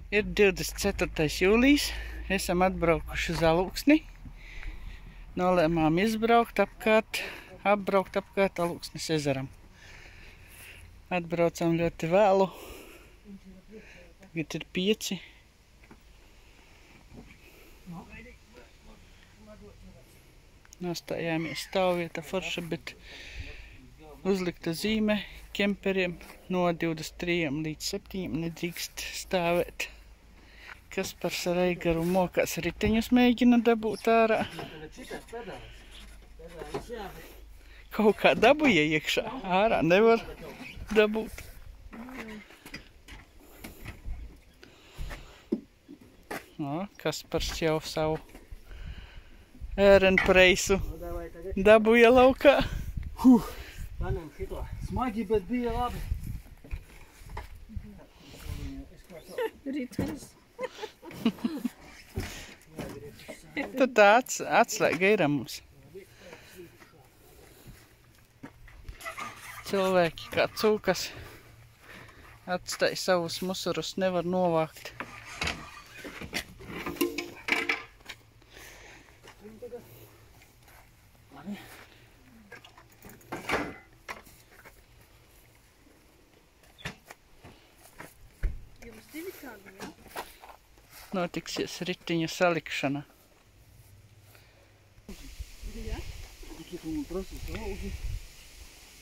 Ir 24. jūlijs, esam atbraukuši uz Alūksni. Nolēmām apbraukt apkārt Alūksnes ezeram. Atbraucām ļoti vēlu. Tagad ir 5. Nostājāmies stāvvieta forša, bet uzlikta zīme kemperiem no 23 līdz 7 nedrīkst stāvēt. Kaspars ar Eigaru mokās riteņus mēģina dabūt ārā. Kaut kā dabūja iekšā, ārā nevar dabūt. Kaspars jau savu ērenpreisu dabūja laukā. Paņem šito. Smagi, bet bija labi. Ritenis. Tad tā atslēga ir mums. Cilvēki kā cūkas atstāja savus musurus, nevar novākt. Jums 2 kādi, jā? Notiksies ritiņu salikšana.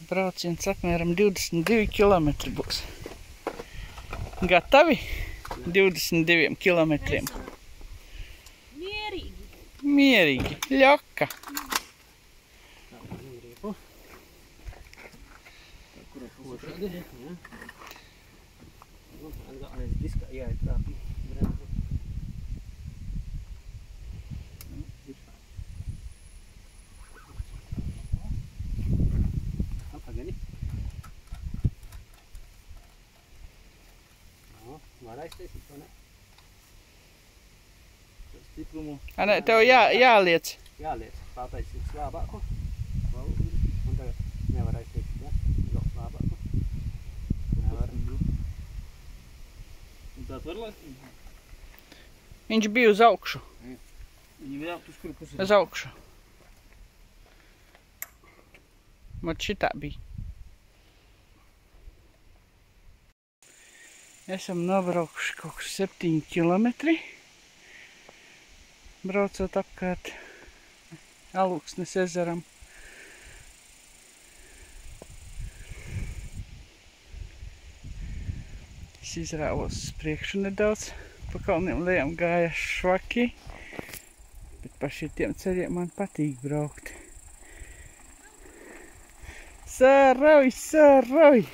Brauciens apmēram 22 kilometri būs. Gatavi? 22 kilometriem. Mierīgi. Mierīgi. Ļoka. Anē, tev jāliec. Jāliec. Pārtaisīt slābāku. Un tagad nevar aizteikt, ja? Vēl slābāku. Nevar. Un tā var laist? Viņš bija uz augšu. Viņi vēl uz kuru pusi? Uz augšu. Vat šitā bija. Esam nobraukuši kaut 7 kilometri. Braucot apkārt Alūksnes ezeram. Es izrāvos uz priekšu nedaudz. Pa kalniem lejām gāja švaki. Bet pa šitiem ceļiem man patīk braukt. Sārauj, sārauj!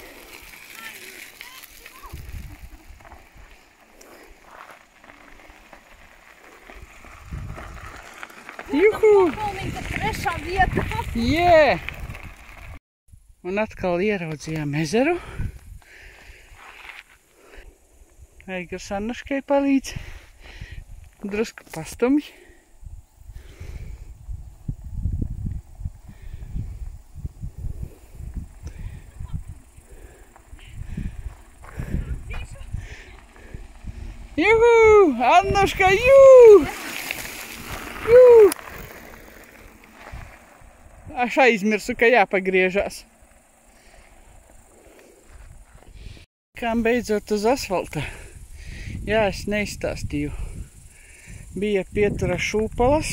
Juhu! Nopelnīta 3. vieta. Jē! Un atkal ieraudzījām ezeru. Eigars Annuškai palīdz. Drusku pastumj. Juhu! Annuška, jū! Jū! Aš aizmirsu, ka jāpagriežās. Kām beidzot uz asfalta. Jā, es neizstāstīju. Bija pietura šūpalas.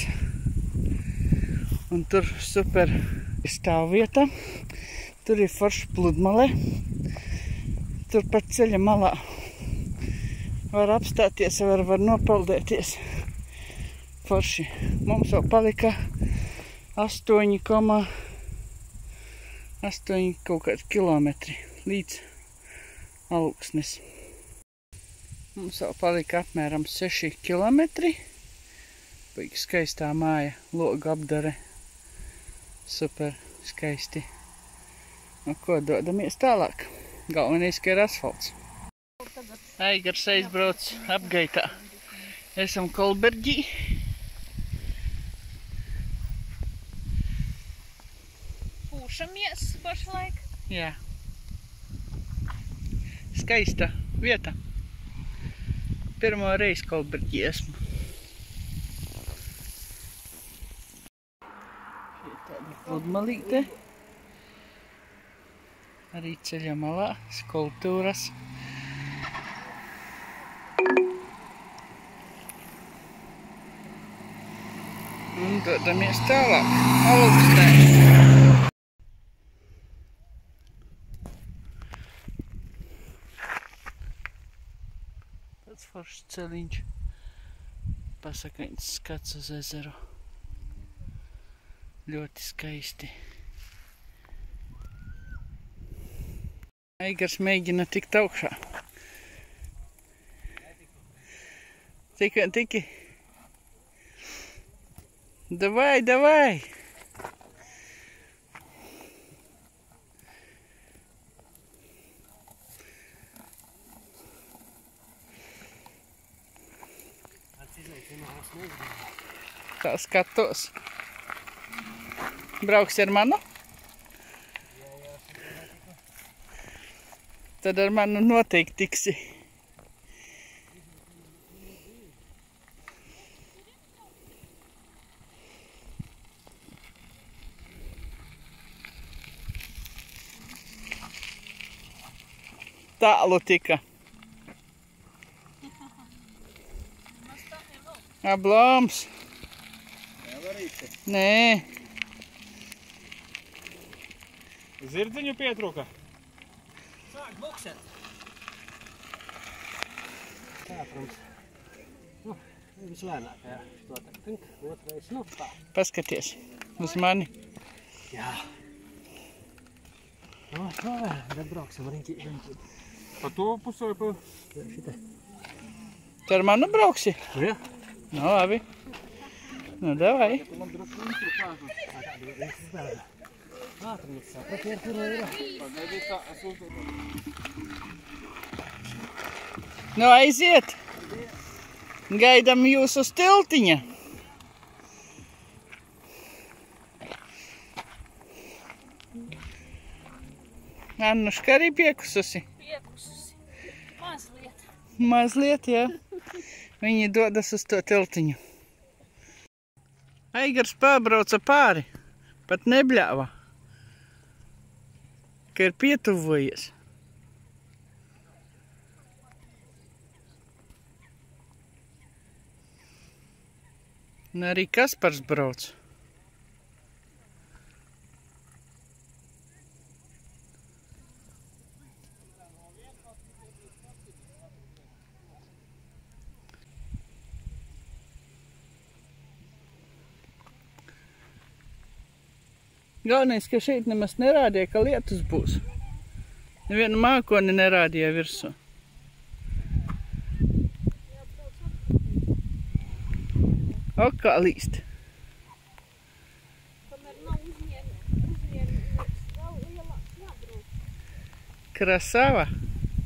Un tur super stāvvieta. Tur ir forša pludmale. Tur pat ceļa malā var apstāties, var nopeldēties. Forši. Mums vēl palika 8 kaut kādi kilometri līdz Alūksnes. Mums vēl palika apmēram 6 kilometri. Baigi skaistā māja, loga apdare. Super skaisti. Nu ko, dodamies tālāk. Galvenais, ka ir asfalts. Eigars aizbrauc apgaitā. Esam Kolberģī. Pūšamies pašlaik. Jā. Skaista vieta. Pirmo reizi kolberģi esmu. Šeit tāda pludmalīte. Arī ceļa malā skulptūras. Un dodamies tālāk. Augstēs. Tāds foršs celiņš. Pasakains skats uz ezeru. Ļoti skaisti. Aigars mēģina tikt augšā. Tiki. Davai! Tā skatos. Brauksi ar manu? Tad ar manu noteikti tiksi. Tālu tika. Ablāms. Nevarīsi. Nē. Zirdziņu pietruka. Sāk buksēt. Tā, protams. Vislēnākajā. To tā pink, otrais, tā. Paskaties uz mani. Jā. Tad brauksim riņķi. Pa to pusi vai pa? Šitā. Tu ar manu brauksi? Jā. Nu, labi. Nu, davai. Man drusku instrukāžu. Ātrumīgs, sapratiet, kur ir. Pagaidīt tā, es uzdodu. Nu, aiziet. Gaidam jūs uz tiltiņa. Annuška arī piekususi. Mazliet, jā. Viņi dodas uz to tiltiņu. Aigars pārbrauca pāri, pat nebļāva, ka ir pietuvojies. Un arī Kaspars brauc. Galvenais, ka šeit nemaz nerādīja, ka lietus būs. Nevienu mākoni nerādīja virsū. O, kā līst. Krasava,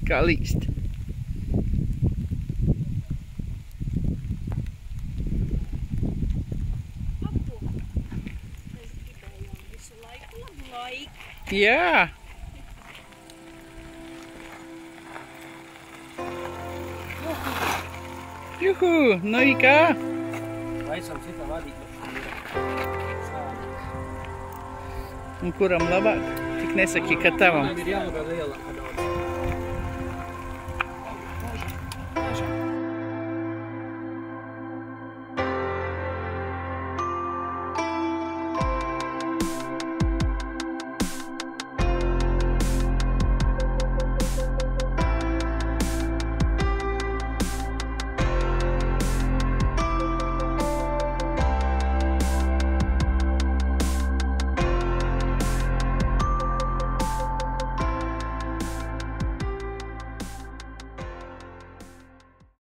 kā līst. Jā. Juhu, nu i kā? Laicam citā vadība. Un kuram labāk? Tik nesaki, ka tavam. Ir jānogā lielākā daudz.